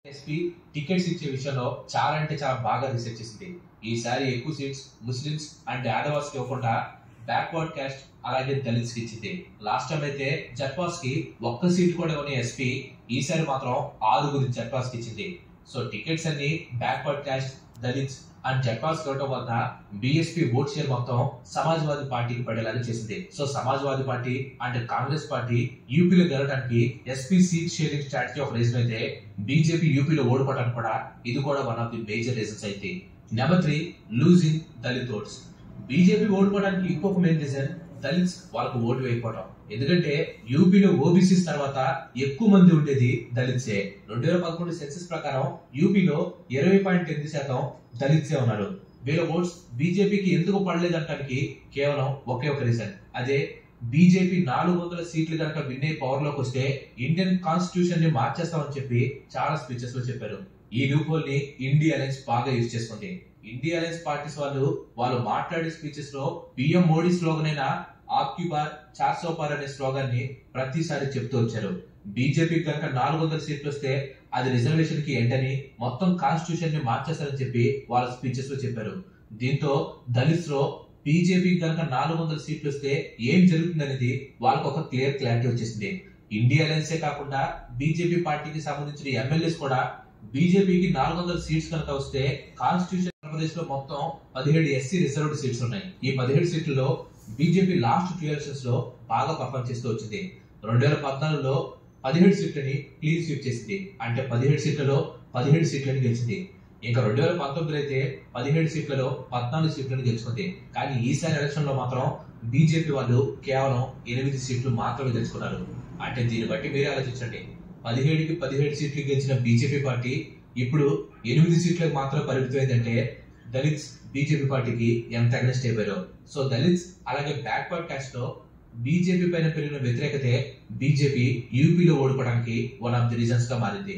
SP tickets ఇచ్చే విషయంలో చాలా అంటే చాలా బాగా రీసెర్చ్ చేసింది. ఈసారి ఎక్కువ సీట్స్ ముస్లిమ్స్ అండ్ యాదవాస్ కి ఇవ్వకుండా బ్యాక్వర్డ్ క్యాస్ట్ అలాగే దళిత్స్ కి ఇచ్చింది. లాస్ట్ టైం అయితే జట్వాస్ కి ఒక్క సీట్ కూడా ఇవ్వని ఎస్పీ ఈసారి మాత్రం 6 జట్వాస్ కి ఇచ్చింది. సో టికెట్స్ అన్ని బ్యాక్వర్డ్ క్యాస్ట్ దళిత్స్ అండ్ జట్వాస్ ఇవ్వడం వల్ల బీఎస్పీ ఓట్ షేర్ మొత్తం సమాజ్వాదీ పార్టీకి పడేలాగా చేసింది. So Samajwadi party and Congress party యూపీలో గెలవడానికి ఎస్పీ సీట్ షేరింగ్ స్ట్రాటజీ ఒక రీజన్ అయితే బీజేపీ యూపీలో ఓడిపోవడానికి కూడా ఇది కూడా one of the major reasons అయితే. Number 3, losing Dalit votes. BJP ఓడిపోవడానికి ఇంకొక మెయిన్ రీజన్ దళిత్స్ వాళ్ళకు ఓటు వేయకపోవడం. ఎందుకంటే యూపీలో ఓబీసీస్ తర్వాత ఎక్కువ మంది ఉండేది దళిత్సే. 2011 సెన్సస్ ప్రకారం యూపీలో 20.8% దళిత్సే ఉన్నారు. వీళ్ళ ఓట్స్ బీజేపీకి ఎందుకు పడలేదంటానికి కేవలం ఒకే ఒక రీజన్, అదే బీజేపీ 400 సీట్లు కనుక విన్ అయ్యి పవర్ లోకి వస్తే ఇండియన్ కాన్స్టిట్యూషన్ ని మార్చేస్తామని చెప్పి చాలా స్పీచెస్ లో చెప్పారు. ఈ లూప్ హోల్ ని ఇండియా అలయన్స్ బాగా యూజ్ చేసుకుంది. ఇండియా అలయన్స్ పార్టీస్ వాళ్ళు మాట్లాడే స్పీచెస్ లో పిఎం మోడీ స్లోగన్ అయిన ఆప్కి బార్ 400 పార్ అనే స్లోగన్ ని ప్రతిసారి చెప్తూ వచ్చారు. బీజేపీ కనుక 400 సీట్లు వస్తే అది రిజర్వేషన్ కి ఎండ్ అని, మొత్తం కాన్స్టిట్యూషన్ ని మార్చేస్తారని చెప్పి వాళ్ళ స్పీచెస్ లో చెప్పారు. దీంతో దళిత్స్ లో బీజేపీ కనుక 400 సీట్లు వస్తే ఏం జరుగుతుందనేది వాళ్ళకు ఒక క్లారిటీ వచ్చేసింది. ఇండియా అలయన్సే కాకుండా బీజేపీ పార్టీకి సంబంధించిన ఎమ్మెల్యేస్ కూడా బీజేపీకి 400 సీట్స్ కనుక వస్తే కాన్స్టిట్యూషన్ ఆంధ్రప్రదేశ్ లో మొత్తం 17 ఎస్సీ రిజర్వ్డ్ సీట్స్ ఉన్నాయి. ఈ 17 సీట్లలో బీజేపీ లాస్ట్ 2 ఎలక్షన్స్ లో బాగా పర్ఫార్మ్ చేస్తూ వచ్చింది. 2014లో 17 సీట్లని క్లీన్ స్వీప్ చేసింది. అంటే 17 సీట్లలో 17 సీట్లని గెలిచింది. ఇంకా 2019 అయితే 17 సీట్లలో 14 సీట్లను గెలుచుకుంది. కానీ ఈసారి ఎలక్షన్ లో మాత్రం బీజేపీ వాళ్ళు కేవలం 8 సీట్లు మాత్రమే గెలుచుకున్నారు. అంటే దీన్ని బట్టి మీరే ఆలోచించండి, 17కి 17 సీట్లు గెలిచిన బీజేపీ పార్టీ ఇప్పుడు 8 సీట్లకు మాత్రం పరిమితమైందంటే దళిత్స్ బీజేపీ పార్టీకి ఎంత అగ్నెస్ట్ అయిపోయారో. సో దళిత్స్ అలాగే బ్యాక్వర్డ్ క్యాస్ట్ లో బీజేపీ పైన పెరిగిన వ్యతిరేకతే బీజేపీ యూపీలో ఓడిపోవడానికి వన్ ఆఫ్ ది రీజన్స్ గా మారింది.